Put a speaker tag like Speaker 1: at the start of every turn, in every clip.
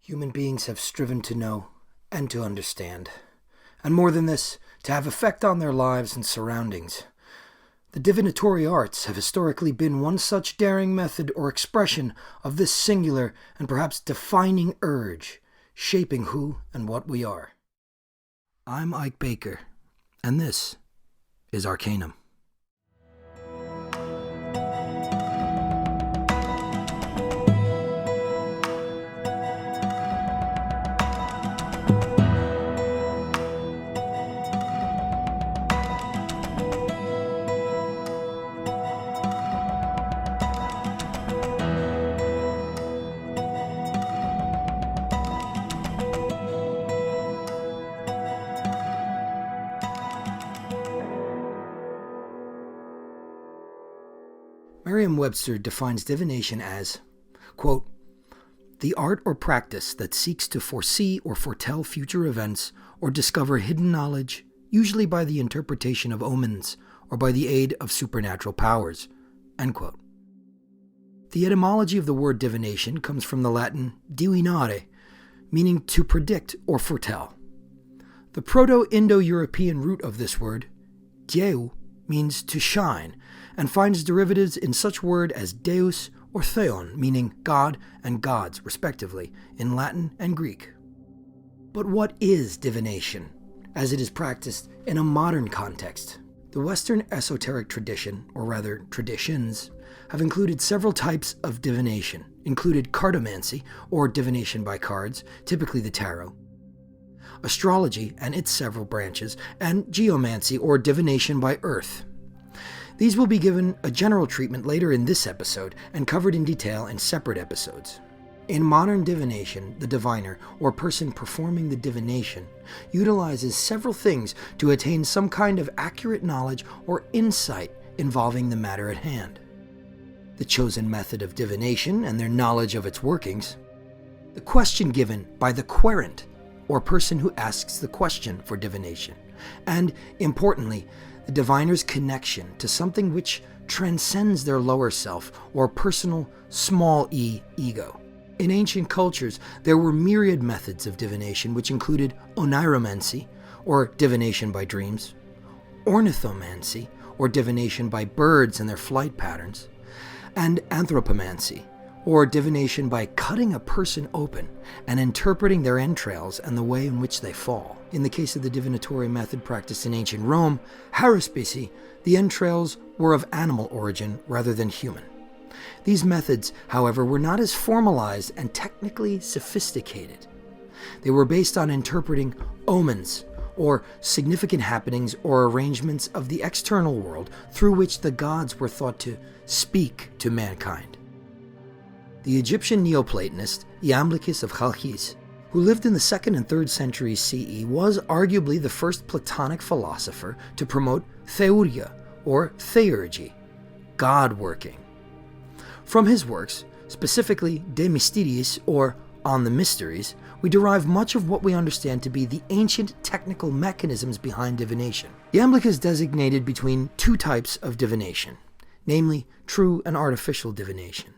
Speaker 1: Human beings have striven to know and to understand, and more than this, to have effect on their lives and surroundings. The divinatory arts have historically been one such daring method or expression of this singular and perhaps defining urge, shaping who and what we are. I'm Ike Baker, and this is Arcanvm. Merriam-Webster defines divination as, quote, the art or practice that seeks to foresee or foretell future events or discover hidden knowledge, usually by the interpretation of omens or by the aid of supernatural powers, end quote. The etymology of the word divination comes from the Latin divinare, meaning to predict or foretell. The Proto-Indo-European root of this word, dieu, means to shine, and finds derivatives in such word as deus or theon, meaning God and gods, respectively, in Latin and Greek. But what is divination, as it is practiced in a modern context? The Western esoteric tradition, or rather traditions, have included several types of divination, included cartomancy, or divination by cards, typically the tarot, astrology and its several branches, and geomancy, or divination by earth. These will be given a general treatment later in this episode and covered in detail in separate episodes. In modern divination, the diviner, or person performing the divination, utilizes several things to attain some kind of accurate knowledge or insight involving the matter at hand. The chosen method of divination and their knowledge of its workings, the question given by the querent, or person who asks the question for divination, and, importantly, the diviner's connection to something which transcends their lower self or personal small e ego. In ancient cultures, there were myriad methods of divination which included oniromancy, or divination by dreams, ornithomancy, or divination by birds and their flight patterns, and anthropomancy, or divination by cutting a person open and interpreting their entrails and the way in which they fall. In the case of the divinatory method practiced in ancient Rome, haruspicy, the entrails were of animal origin rather than human. These methods, however, were not as formalized and technically sophisticated. They were based on interpreting omens, or significant happenings or arrangements of the external world through which the gods were thought to speak to mankind. The Egyptian Neoplatonist Iamblichus of Chalcis, who lived in the 2nd and 3rd centuries CE, was arguably the first Platonic philosopher to promote Theurgy, or Theurgy, God-working. From his works, specifically De Mysteriis, or On the Mysteries, we derive much of what we understand to be the ancient technical mechanisms behind divination. Iamblichus designated between two types of divination, namely true and artificial divination.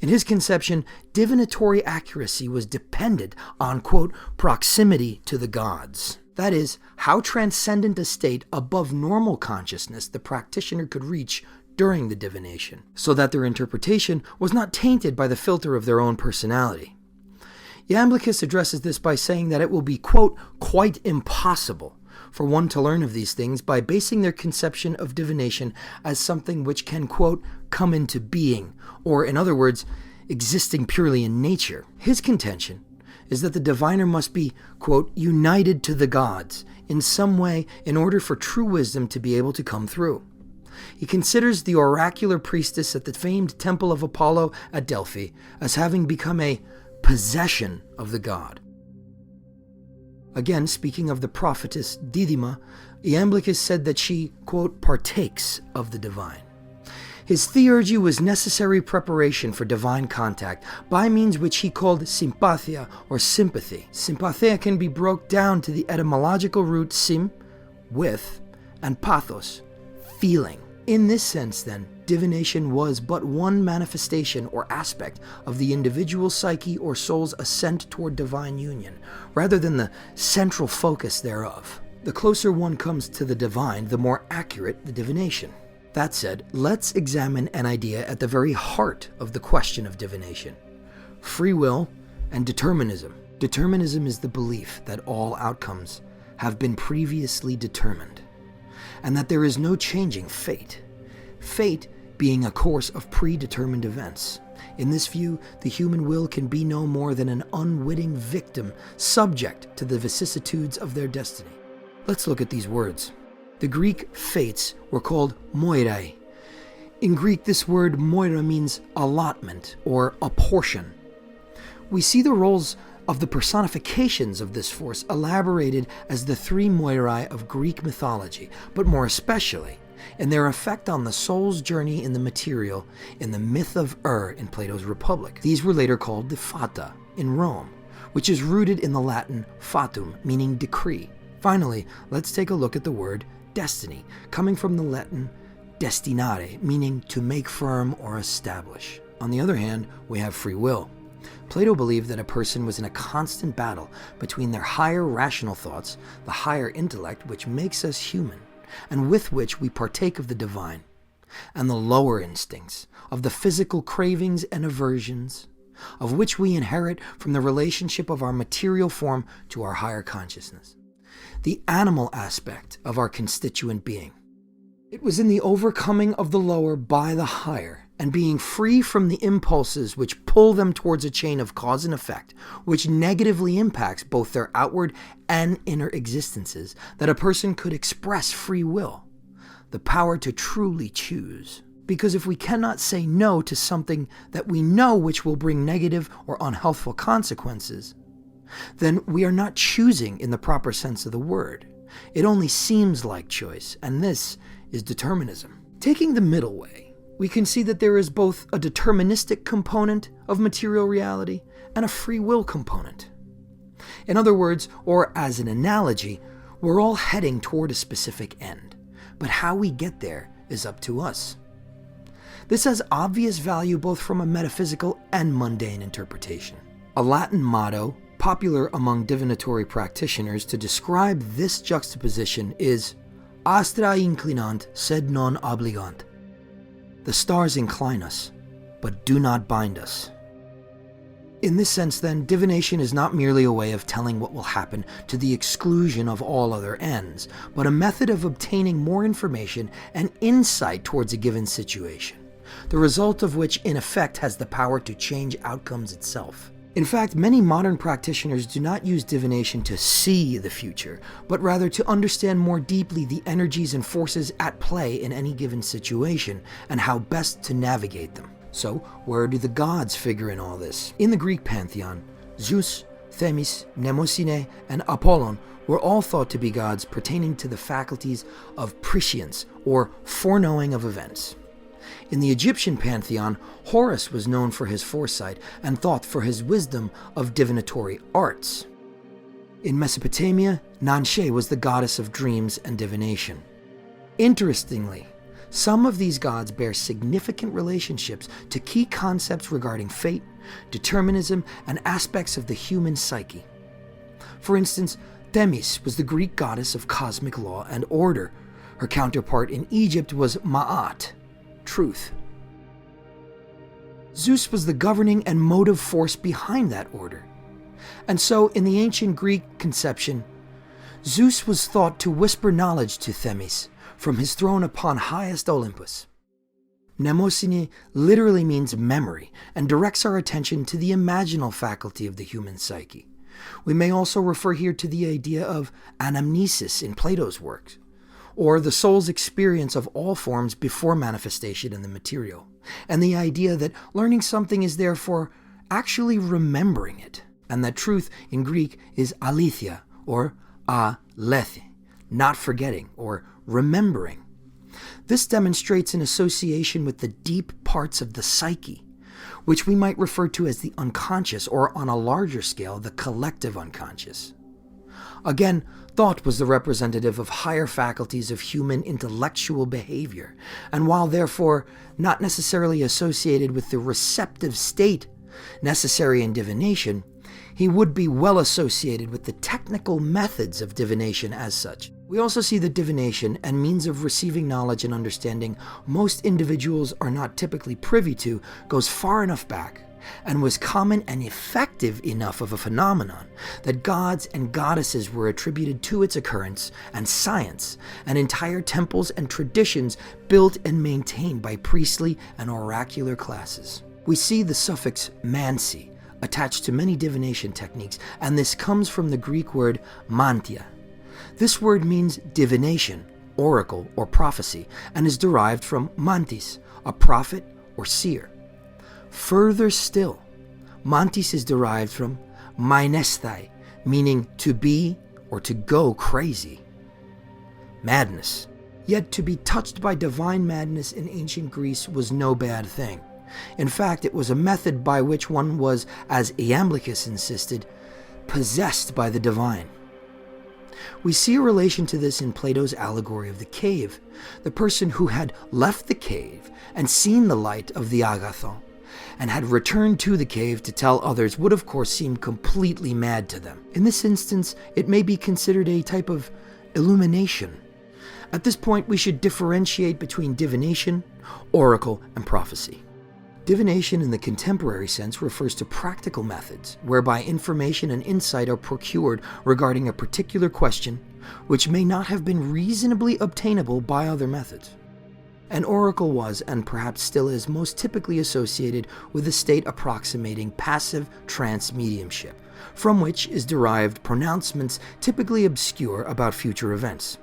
Speaker 1: In his conception, divinatory accuracy was dependent on, quote, proximity to the gods. That is, how transcendent a state above normal consciousness the practitioner could reach during the divination, so that their interpretation was not tainted by the filter of their own personality. Iamblichus addresses this by saying that it will be, quote, quite impossible for one to learn of these things by basing their conception of divination as something which can, quote, come into being, or in other words, existing purely in nature. His contention is that the diviner must be, quote, united to the gods in some way in order for true wisdom to be able to come through. He considers the oracular priestess at the famed Temple of Apollo at Delphi as having become a possession of the god. Again, speaking of the prophetess Didyma, Iamblichus said that she, quote, partakes of the divine. His theurgy was necessary preparation for divine contact, by means which he called sympathia, or sympathy. Sympathia can be broken down to the etymological root sim, with, and pathos, feeling. In this sense, then, divination was but one manifestation or aspect of the individual psyche or soul's ascent toward divine union, rather than the central focus thereof. The closer one comes to the divine, the more accurate the divination. That said, let's examine an idea at the very heart of the question of divination: free will and determinism. Determinism is the belief that all outcomes have been previously determined, and that there is no changing fate. Fate being a course of predetermined events. In this view, the human will can be no more than an unwitting victim subject to the vicissitudes of their destiny. Let's look at these words. The Greek fates were called moirai. In Greek, this word moira means allotment or a portion. We see the roles of the personifications of this force elaborated as the three moirai of Greek mythology, but more especially in their effect on the soul's journey in the material in the myth of in Plato's Republic. These were later called the fata in Rome, which is rooted in the Latin fatum, meaning decree. Finally, let's take a look at the word destiny, coming from the Latin destinare, meaning to make firm or establish. On the other hand, we have free will. Plato believed that a person was in a constant battle between their higher rational thoughts, the higher intellect which makes us human, and with which we partake of the divine, and the lower instincts, of the physical cravings and aversions, of which we inherit from the relationship of our material form to our higher consciousness, the animal aspect of our constituent being. It was in the overcoming of the lower by the higher, and being free from the impulses which pull them towards a chain of cause and effect, which negatively impacts both their outward and inner existences, that a person could express free will, the power to truly choose. Because if we cannot say no to something that we know which will bring negative or unhealthful consequences, then we are not choosing in the proper sense of the word. It only seems like choice, and this is determinism. Taking the middle way, we can see that there is both a deterministic component of material reality and a free will component. In other words, or as an analogy, we're all heading toward a specific end, but how we get there is up to us. This has obvious value both from a metaphysical and mundane interpretation. A Latin motto, popular among divinatory practitioners to describe this juxtaposition, is Astra inclinant sed non obligant. The stars incline us, but do not bind us. In this sense, then, divination is not merely a way of telling what will happen to the exclusion of all other ends, but a method of obtaining more information and insight towards a given situation, the result of which, in effect, has the power to change outcomes itself. In fact, many modern practitioners do not use divination to see the future, but rather to understand more deeply the energies and forces at play in any given situation, and how best to navigate them. So, where do the gods figure in all this? In the Greek pantheon, Zeus, Themis, Mnemosyne, and Apollon were all thought to be gods pertaining to the faculties of prescience, or foreknowing of events. In the Egyptian pantheon, Horus was known for his foresight and thought for his wisdom of divinatory arts. In Mesopotamia, Nanshe was the goddess of dreams and divination. Interestingly, some of these gods bear significant relationships to key concepts regarding fate, determinism, and aspects of the human psyche. For instance, Themis was the Greek goddess of cosmic law and order. Her counterpart in Egypt was Ma'at, truth. Zeus was the governing and motive force behind that order. And so, in the ancient Greek conception, Zeus was thought to whisper knowledge to Themis from his throne upon highest Olympus. Mnemosyne literally means memory and directs our attention to the imaginal faculty of the human psyche. We may also refer here to the idea of anamnesis in Plato's works, or the soul's experience of all forms before manifestation in the material, and the idea that learning something is therefore actually remembering it, and that truth in Greek is aletheia, or alethi, not forgetting, or remembering. This demonstrates an association with the deep parts of the psyche, which we might refer to as the unconscious, or on a larger scale, the collective unconscious. Again, thought was the representative of higher faculties of human intellectual behavior, and while therefore not necessarily associated with the receptive state necessary in divination, he would be well associated with the technical methods of divination as such. We also see that divination and means of receiving knowledge and understanding most individuals are not typically privy to goes far enough back and was common and effective enough of a phenomenon that gods and goddesses were attributed to its occurrence, and science and entire temples and traditions built and maintained by priestly and oracular classes. We see the suffix mancy attached to many divination techniques, and this comes from the Greek word mantia. This word means divination, oracle, or prophecy, and is derived from mantis, a prophet or seer. Further still, mantis is derived from mainesthai, meaning to be or to go crazy. Madness. Yet to be touched by divine madness in ancient Greece was no bad thing. In fact, it was a method by which one was, as Iamblichus insisted, possessed by the divine. We see a relation to this in Plato's allegory of the cave. The person who had left the cave and seen the light of the agathon and had returned to the cave to tell others would of course seem completely mad to them. In this instance, it may be considered a type of illumination. At this point, we should differentiate between divination, oracle, and prophecy. Divination in the contemporary sense refers to practical methods whereby information and insight are procured regarding a particular question which may not have been reasonably obtainable by other methods. An oracle was, and perhaps still is, most typically associated with a state approximating passive trance mediumship, from which is derived pronouncements typically obscure about future events.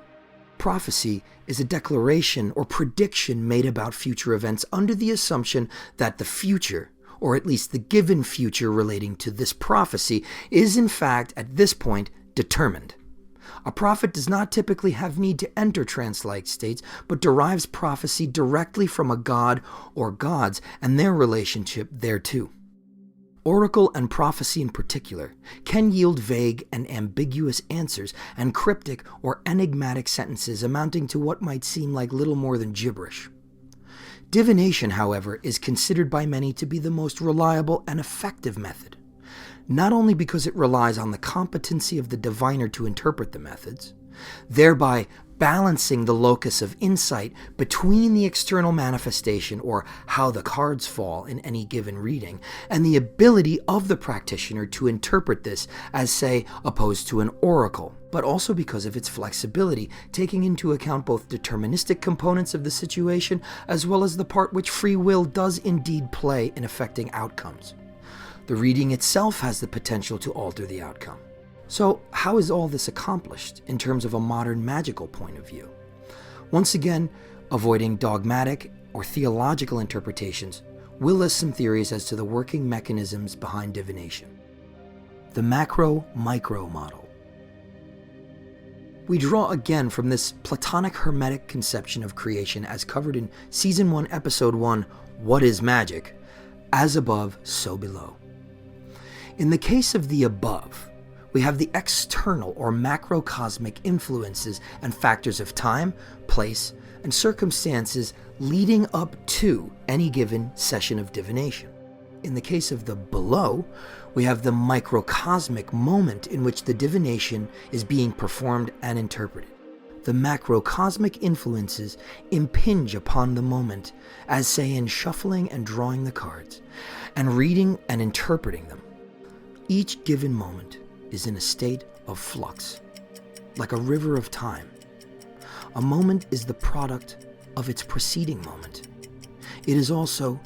Speaker 1: Prophecy is a declaration or prediction made about future events under the assumption that the future, or at least the given future relating to this prophecy, is in fact at this point determined. A prophet does not typically have need to enter trance-like states, but derives prophecy directly from a god or gods and their relationship thereto. Oracle and prophecy in particular can yield vague and ambiguous answers and cryptic or enigmatic sentences amounting to what might seem like little more than gibberish. Divination, however, is considered by many to be the most reliable and effective method, not only because it relies on the competency of the diviner to interpret the methods, thereby balancing the locus of insight between the external manifestation, or how the cards fall in any given reading, and the ability of the practitioner to interpret this as, say, opposed to an oracle, but also because of its flexibility, taking into account both deterministic components of the situation as well as the part which free will does indeed play in affecting outcomes. The reading itself has the potential to alter the outcome. So, how is all this accomplished in terms of a modern magical point of view? Once again, avoiding dogmatic or theological interpretations, we'll list some theories as to the working mechanisms behind divination. The macro-micro model. We draw again from this Platonic Hermetic conception of creation as covered in Season 1, Episode 1, What is Magic? As above, so below. In the case of the above, we have the external or macrocosmic influences and factors of time, place, and circumstances leading up to any given session of divination. In the case of the below, we have the microcosmic moment in which the divination is being performed and interpreted. The macrocosmic influences impinge upon the moment, as say in shuffling and drawing the cards, and reading and interpreting them. Each given moment is in a state of flux, like a river of time. A moment is the product of its preceding moment. It is also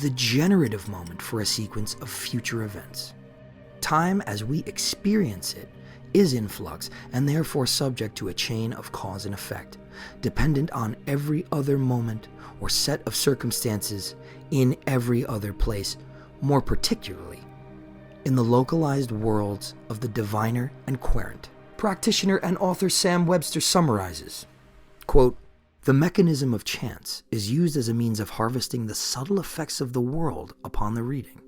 Speaker 1: the generative moment for a sequence of future events. Time, as we experience it, is in flux and therefore subject to a chain of cause and effect, dependent on every other moment or set of circumstances in every other place, more particularly in the localized worlds of the diviner and querent. Practitioner and author Sam Webster summarizes, quote, "The mechanism of chance is used as a means of harvesting the subtle effects of the world upon the reading.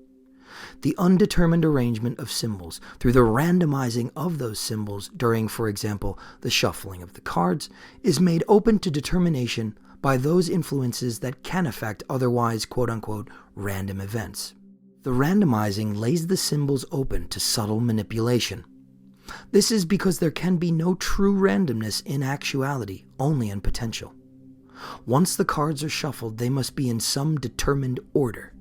Speaker 1: The undetermined arrangement of symbols through the randomizing of those symbols during, for example, the shuffling of the cards is made open to determination by those influences that can affect otherwise quote-unquote random events. The randomizing lays the symbols open to subtle manipulation. This is because there can be no true randomness in actuality, only in potential. Once the cards are shuffled, they must be in some determined order.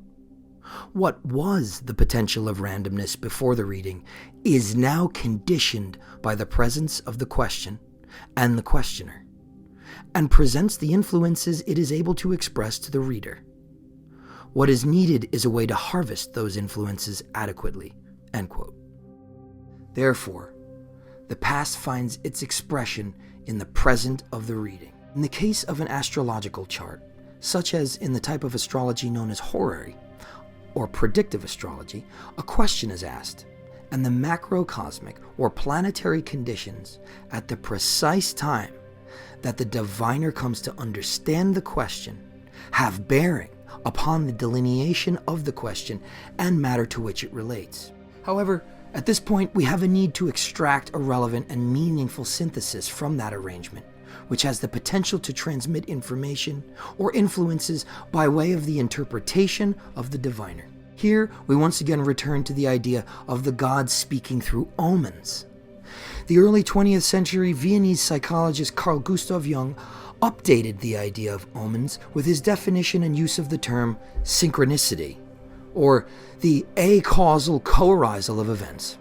Speaker 1: What was the potential of randomness before the reading is now conditioned by the presence of the question and the questioner, and presents the influences it is able to express to the reader. What is needed is a way to harvest those influences adequately." End quote. Therefore, the past finds its expression in the present of the reading. In the case of an astrological chart, such as in the type of astrology known as horary, or predictive astrology, a question is asked, and the macrocosmic or planetary conditions at the precise time that the diviner comes to understand the question have bearing upon the delineation of the question and matter to which it relates. However, at this point, we have a need to extract a relevant and meaningful synthesis from that arrangement, which has the potential to transmit information or influences by way of the interpretation of the diviner. Here, we once again return to the idea of the gods speaking through omens. The early 20th century Viennese psychologist Carl Gustav Jung updated the idea of omens with his definition and use of the term synchronicity, or the acausal coarisal of events.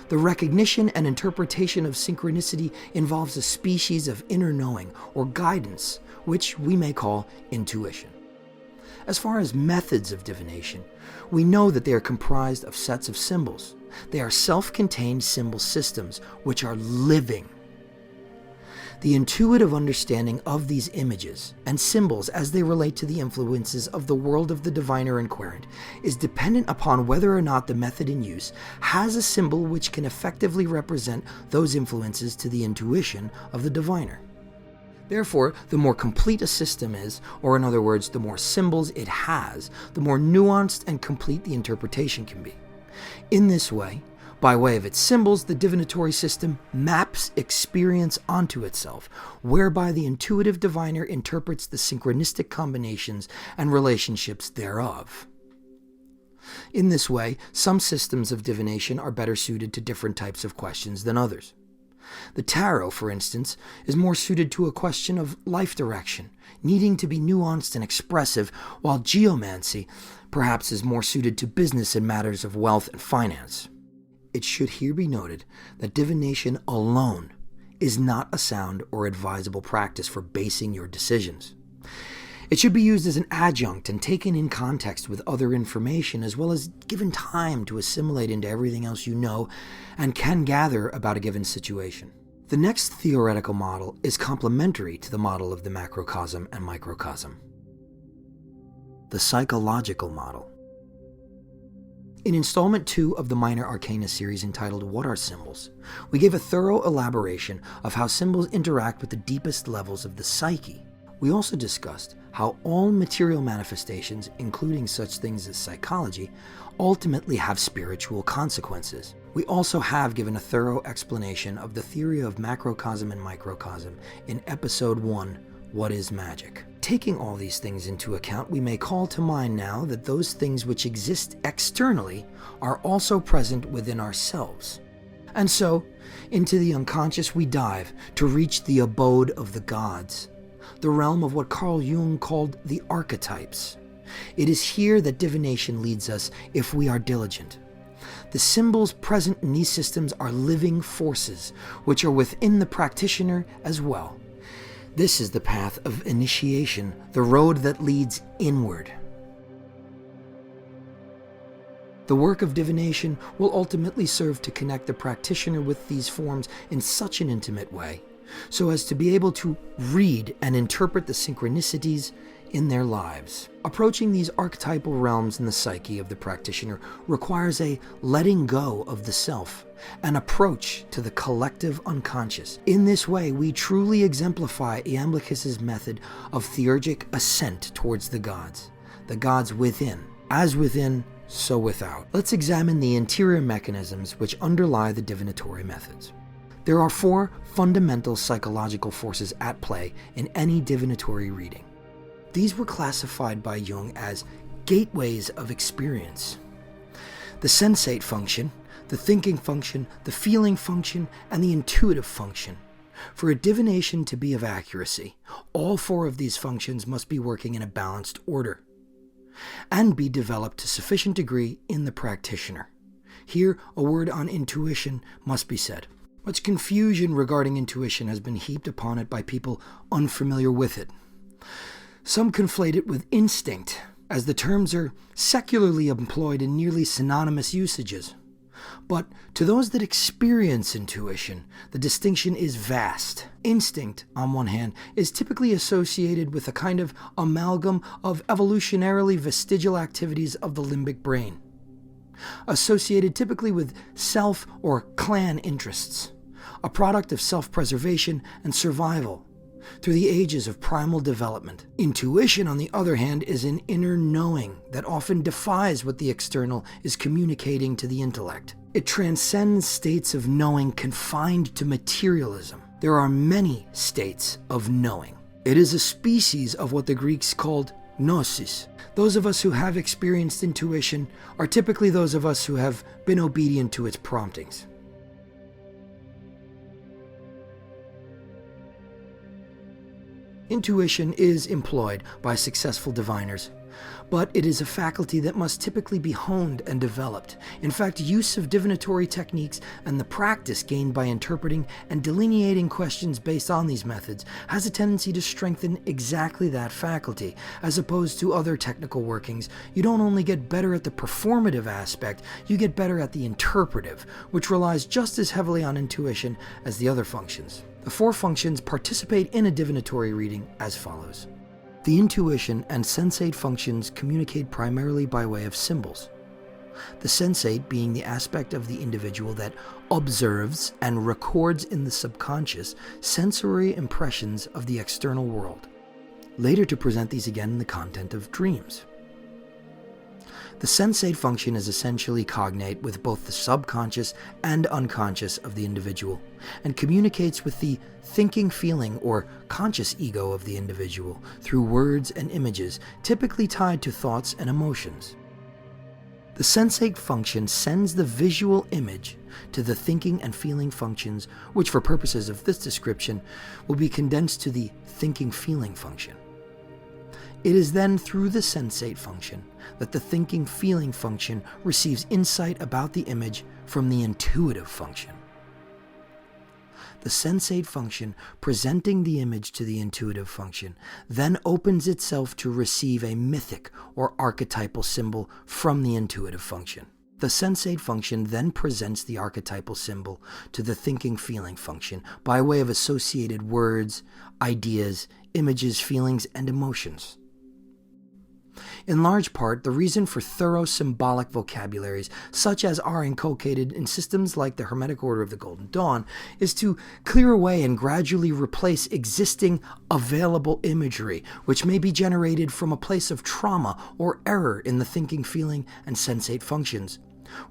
Speaker 1: The recognition and interpretation of synchronicity involves a species of inner knowing or guidance, which we may call intuition. As far as methods of divination, we know that they are comprised of sets of symbols. They are self-contained symbol systems, which are living. The intuitive understanding of these images and symbols as they relate to the influences of the world of the diviner and querent is dependent upon whether or not the method in use has a symbol which can effectively represent those influences to the intuition of the diviner. Therefore, the more complete a system is, or in other words, the more symbols it has, the more nuanced and complete the interpretation can be. In this way, by way of its symbols, the divinatory system maps experience onto itself, whereby the intuitive diviner interprets the synchronistic combinations and relationships thereof. In this way, some systems of divination are better suited to different types of questions than others. The tarot, for instance, is more suited to a question of life direction, needing to be nuanced and expressive, while geomancy perhaps is more suited to business and matters of wealth and finance. It should here be noted that divination alone is not a sound or advisable practice for basing your decisions. It should be used as an adjunct and taken in context with other information, as well as given time to assimilate into everything else you know and can gather about a given situation. The next theoretical model is complementary to the model of the macrocosm and microcosm: the psychological model. In installment 2 of the Minor Arcana series entitled What Are Symbols?, we gave a thorough elaboration of how symbols interact with the deepest levels of the psyche. We also discussed how all material manifestations, including such things as psychology, ultimately have spiritual consequences. We also have given a thorough explanation of the theory of macrocosm and microcosm in episode 1, What is Magic? Taking all these things into account, we may call to mind now that those things which exist externally are also present within ourselves. And so, into the unconscious we dive to reach the abode of the gods, the realm of what Carl Jung called the archetypes. It is here that divination leads us if we are diligent. The symbols present in these systems are living forces, which are within the practitioner as well. This is the path of initiation, the road that leads inward. The work of divination will ultimately serve to connect the practitioner with these forms in such an intimate way, so as to be able to read and interpret the synchronicities in their lives. Approaching these archetypal realms in the psyche of the practitioner requires a letting go of the self, an approach to the collective unconscious. In this way, we truly exemplify Iamblichus' method of theurgic ascent towards the gods within, as within, so without. Let's examine the interior mechanisms which underlie the divinatory methods. There are 4 fundamental psychological forces at play in any divinatory reading. These were classified by Jung as gateways of experience: the sensate function, the thinking function, the feeling function, and the intuitive function. For a divination to be of accuracy, all 4 of these functions must be working in a balanced order and be developed to sufficient degree in the practitioner. Here, a word on intuition must be said. Much confusion regarding intuition has been heaped upon it by people unfamiliar with it. Some conflate it with instinct, as the terms are secularly employed in nearly synonymous usages. But to those that experience intuition, the distinction is vast. Instinct, on one hand, is typically associated with a kind of amalgam of evolutionarily vestigial activities of the limbic brain, associated typically with self or clan interests, a product of self-preservation and survival through the ages of primal development. Intuition, on the other hand, is an inner knowing that often defies what the external is communicating to the intellect. It transcends states of knowing confined to materialism. There are many states of knowing. It is a species of what the Greeks called gnosis. Those of us who have experienced intuition are typically those of us who have been obedient to its promptings. Intuition is employed by successful diviners, but it is a faculty that must typically be honed and developed. In fact, use of divinatory techniques and the practice gained by interpreting and delineating questions based on these methods has a tendency to strengthen exactly that faculty. As opposed to other technical workings, you don't only get better at the performative aspect, you get better at the interpretive, which relies just as heavily on intuition as the other functions. The 4 functions participate in a divinatory reading as follows. The intuition and sensate functions communicate primarily by way of symbols. The sensate being the aspect of the individual that observes and records in the subconscious sensory impressions of the external world, later to present these again in the content of dreams. The sensate function is essentially cognate with both the subconscious and unconscious of the individual, and communicates with the thinking, feeling, or conscious ego of the individual through words and images, typically tied to thoughts and emotions. The sensate function sends the visual image to the thinking and feeling functions, which for purposes of this description will be condensed to the thinking-feeling function. It is then through the sensate function that the thinking-feeling function receives insight about the image from the intuitive function. The sensate function, presenting the image to the intuitive function, then opens itself to receive a mythic or archetypal symbol from the intuitive function. The sensate function then presents the archetypal symbol to the thinking-feeling function by way of associated words, ideas, images, feelings, and emotions. In large part, the reason for thorough symbolic vocabularies, such as are inculcated in systems like the Hermetic Order of the Golden Dawn, is to clear away and gradually replace existing available imagery, which may be generated from a place of trauma or error in the thinking, feeling, and sensate functions,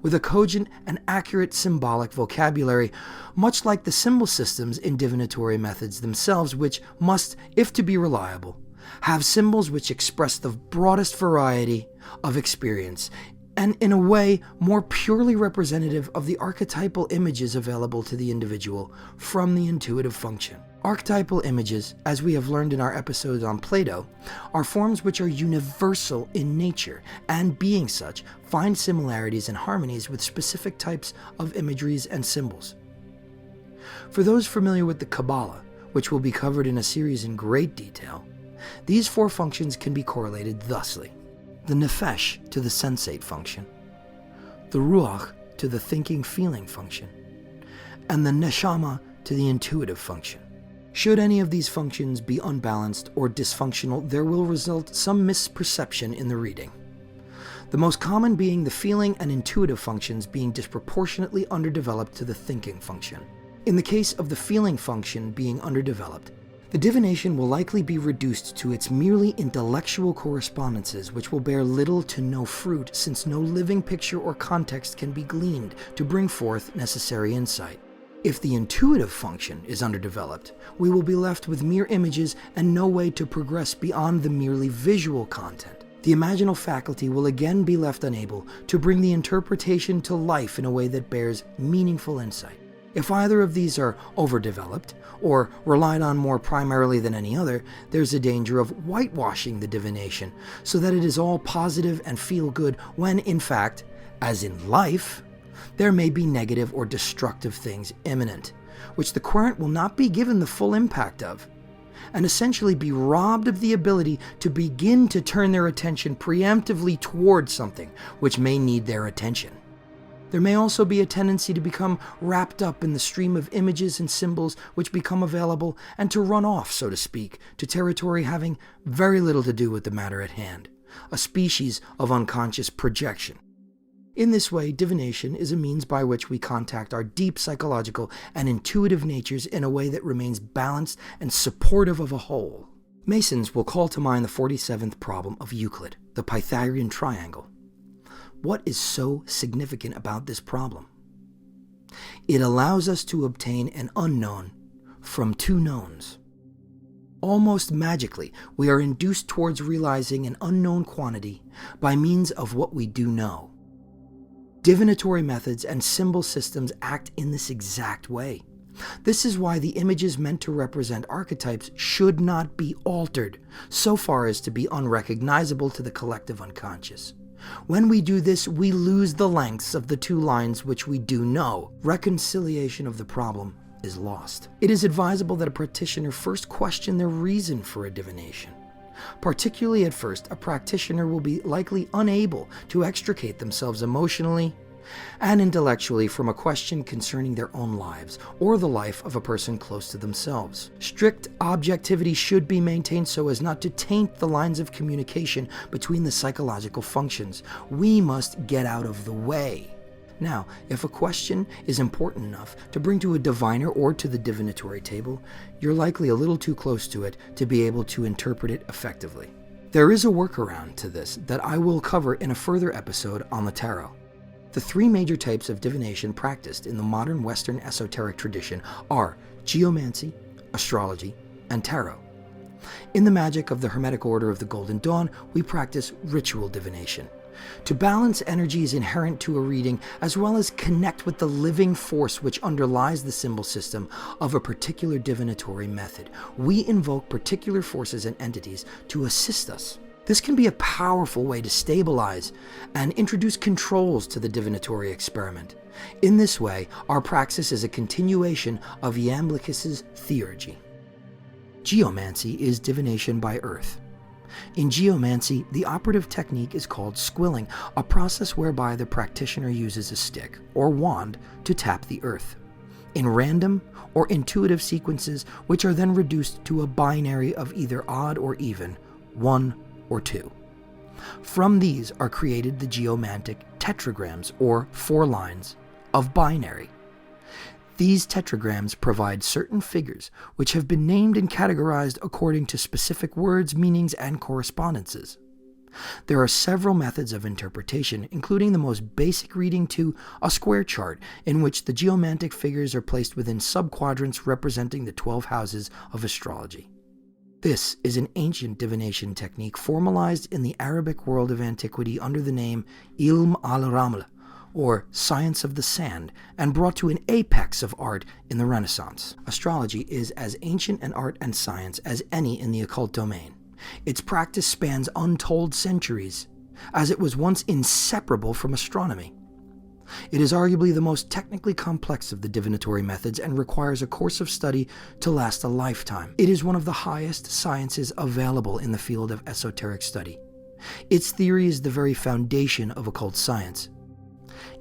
Speaker 1: with a cogent and accurate symbolic vocabulary, much like the symbol systems in divinatory methods themselves, which must, if to be reliable, have symbols which express the broadest variety of experience, and in a way more purely representative of the archetypal images available to the individual from the intuitive function. Archetypal images, as we have learned in our episodes on Plato, are forms which are universal in nature, and being such, find similarities and harmonies with specific types of imageries and symbols. For those familiar with the Kabbalah, which will be covered in a series in great detail, these 4 functions can be correlated thusly: the nefesh to the sensate function, the ruach to the thinking-feeling function, and the neshama to the intuitive function. Should any of these functions be unbalanced or dysfunctional, there will result some misperception in the reading. The most common being the feeling and intuitive functions being disproportionately underdeveloped to the thinking function. In the case of the feeling function being underdeveloped, The divination will likely be reduced to its merely intellectual correspondences, which will bear little to no fruit, since no living picture or context can be gleaned to bring forth necessary insight. If the intuitive function is underdeveloped, we will be left with mere images and no way to progress beyond the merely visual content. The imaginal faculty will again be left unable to bring the interpretation to life in a way that bears meaningful insight. If either of these are overdeveloped, or relied on more primarily than any other, there's a danger of whitewashing the divination, so that it is all positive and feel-good when, in fact, as in life, there may be negative or destructive things imminent, which the querent will not be given the full impact of, and essentially be robbed of the ability to begin to turn their attention preemptively towards something which may need their attention. There may also be a tendency to become wrapped up in the stream of images and symbols which become available and to run off, so to speak, to territory having very little to do with the matter at hand, a species of unconscious projection. In this way, divination is a means by which we contact our deep psychological and intuitive natures in a way that remains balanced and supportive of a whole. Masons will call to mind the 47th problem of Euclid, the Pythagorean triangle. What is so significant about this problem? It allows us to obtain an unknown from two knowns. Almost magically, we are induced towards realizing an unknown quantity by means of what we do know. Divinatory methods and symbol systems act in this exact way. This is why the images meant to represent archetypes should not be altered so far as to be unrecognizable to the collective unconscious. When we do this, we lose the lengths of the two lines which we do know. Reconciliation of the problem is lost. It is advisable that a practitioner first question their reason for a divination. Particularly at first, a practitioner will be likely unable to extricate themselves emotionally and intellectually from a question concerning their own lives or the life of a person close to themselves. Strict objectivity should be maintained so as not to taint the lines of communication between the psychological functions. We must get out of the way. Now, if a question is important enough to bring to a diviner or to the divinatory table, you're likely a little too close to it to be able to interpret it effectively. There is a workaround to this that I will cover in a further episode on the tarot. The three major types of divination practiced in the modern Western esoteric tradition are geomancy, astrology, and tarot. In the magic of the Hermetic Order of the Golden Dawn, we practice ritual divination. To balance energies inherent to a reading, as well as connect with the living force which underlies the symbol system of a particular divinatory method, we invoke particular forces and entities to assist us. This can be a powerful way to stabilize and introduce controls to the divinatory experiment. In this way, our praxis is a continuation of Iamblichus's Theurgy. Geomancy is divination by earth. In geomancy, the operative technique is called squilling, a process whereby the practitioner uses a stick or wand to tap the earth in random or intuitive sequences, which are then reduced to a binary of either odd or even, 1 or 2. From these are created the geomantic tetragrams, or 4 lines of binary. These tetragrams provide certain figures which have been named and categorized according to specific words, meanings, and correspondences. There are several methods of interpretation, including the most basic reading to a square chart in which the geomantic figures are placed within subquadrants representing the 12 houses of astrology. This is an ancient divination technique formalized in the Arabic world of antiquity under the name Ilm al-Raml, or science of the sand, and brought to an apex of art in the Renaissance. Astrology is as ancient an art and science as any in the occult domain. Its practice spans untold centuries, as it was once inseparable from astronomy. It is arguably the most technically complex of the divinatory methods and requires a course of study to last a lifetime. It is one of the highest sciences available in the field of esoteric study. Its theory is the very foundation of occult science.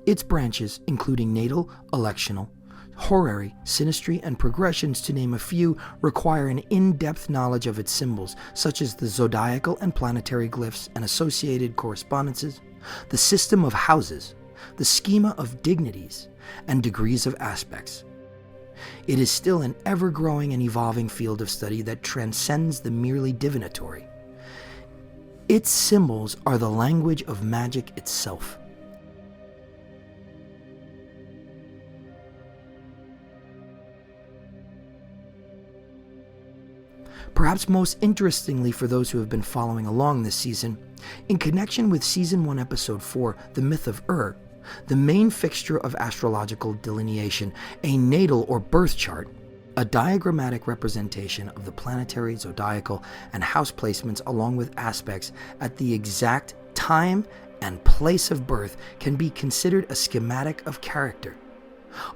Speaker 1: Its branches, including natal, electional, horary, synastry, and progressions, to name a few, require an in-depth knowledge of its symbols, such as the zodiacal and planetary glyphs and associated correspondences, the system of houses, the schema of dignities, and degrees of aspects. it is still an ever-growing and evolving field of study that transcends the merely divinatory. Its symbols are the language of magic itself. Perhaps most interestingly for those who have been following along this season, in connection with Season 1, Episode 4, The Myth of the main fixture of astrological delineation, a natal or birth chart, a diagrammatic representation of the planetary, zodiacal, and house placements along with aspects at the exact time and place of birth can be considered a schematic of character.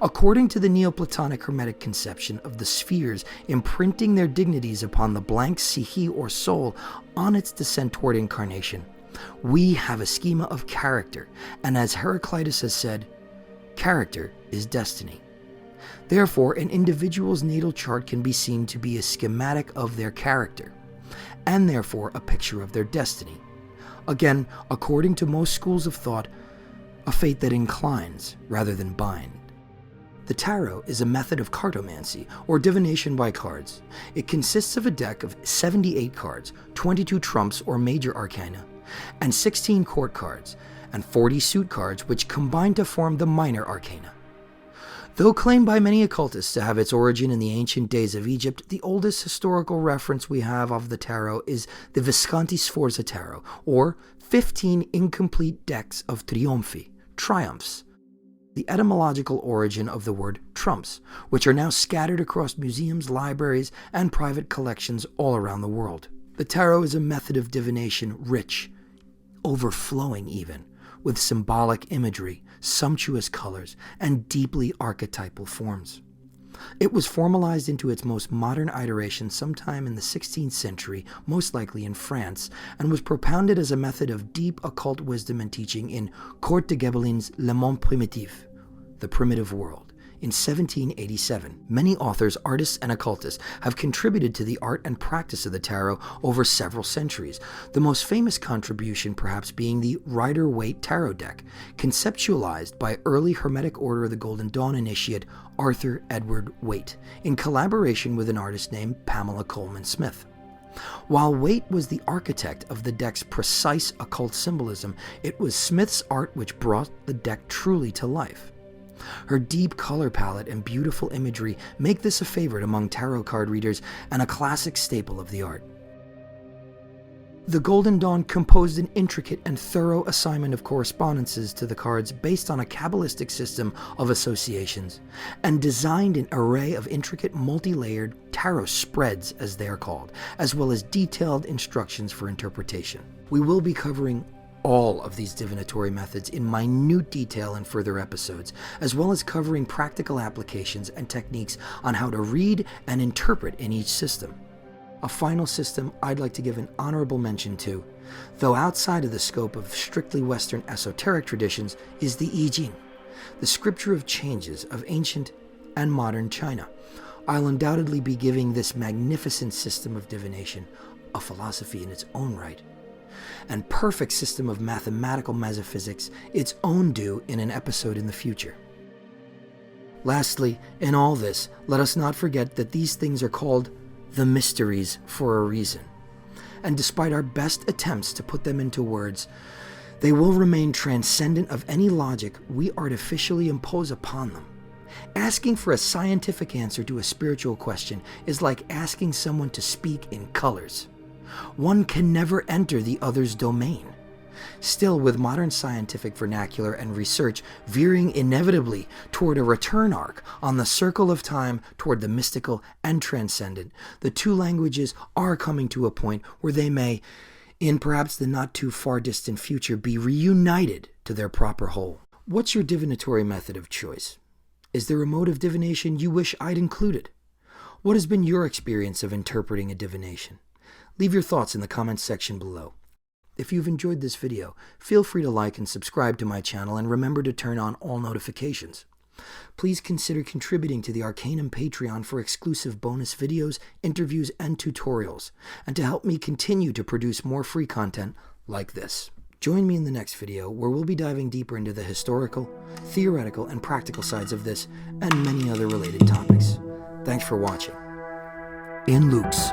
Speaker 1: According to the Neoplatonic Hermetic conception of the spheres imprinting their dignities upon the blank psyche or soul on its descent toward incarnation, we have a schema of character, and as Heraclitus has said, character is destiny. Therefore, an individual's natal chart can be seen to be a schematic of their character, and therefore a picture of their destiny. Again, according to most schools of thought, a fate that inclines rather than binds. The tarot is a method of cartomancy, or divination by cards. It consists of a deck of 78 cards, 22 trumps or major arcana, and 16 court cards, and 40 suit cards which combine to form the minor arcana. Though claimed by many occultists to have its origin in the ancient days of Egypt, the oldest historical reference we have of the tarot is the Visconti Sforza Tarot, or 15 incomplete decks of triumphs, the etymological origin of the word trumps, which are now scattered across museums, libraries, and private collections all around the world. The tarot is a method of divination rich, overflowing even, with symbolic imagery, sumptuous colors, and deeply archetypal forms. It was formalized into its most modern iteration sometime in the 16th century, most likely in France, and was propounded as a method of deep occult wisdom and teaching in Kurt de Göbelin's Le Monde Primitif, The Primitive World, in 1787. Many authors, artists, and occultists have contributed to the art and practice of the tarot over several centuries, the most famous contribution perhaps being the Rider-Waite Tarot deck, conceptualized by early Hermetic Order of the Golden Dawn initiate Arthur Edward Waite, in collaboration with an artist named Pamela Coleman Smith. While Waite was the architect of the deck's precise occult symbolism, it was Smith's art which brought the deck truly to life. Her deep color palette and beautiful imagery make this a favorite among tarot card readers and a classic staple of the art. The Golden Dawn composed an intricate and thorough assignment of correspondences to the cards based on a Qabalistic system of associations, and designed an array of intricate multi-layered tarot spreads, as they are called, as well as detailed instructions for interpretation. We will be covering all of these divinatory methods in minute detail in further episodes, as well as covering practical applications and techniques on how to read and interpret in each system. A final system I'd like to give an honorable mention to, though outside of the scope of strictly Western esoteric traditions, is the I Ching, the scripture of changes of ancient and modern China. I'll undoubtedly be giving this magnificent system of divination a philosophy in its own right, and perfect system of mathematical metaphysics its own due in an episode in the future. Lastly, in all this, let us not forget that these things are called the mysteries for a reason, and despite our best attempts to put them into words, they will remain transcendent of any logic we artificially impose upon them. Asking for a scientific answer to a spiritual question is like asking someone to speak in colors. One can never enter the other's domain. Still, with modern scientific vernacular and research veering inevitably toward a return arc on the circle of time toward the mystical and transcendent, the two languages are coming to a point where they may, in perhaps the not too far distant future, be reunited to their proper whole. What's your divinatory method of choice? Is there a mode of divination you wish I'd included? What has been your experience of interpreting a divination? Leave your thoughts in the comments section below. If you've enjoyed this video, feel free to like and subscribe to my channel, and remember to turn on all notifications. Please consider contributing to the Arcanvm Patreon for exclusive bonus videos, interviews, and tutorials, and to help me continue to produce more free content like this. Join me in the next video where we'll be diving deeper into the historical, theoretical, and practical sides of this and many other related topics. Thanks for watching. In Luke's.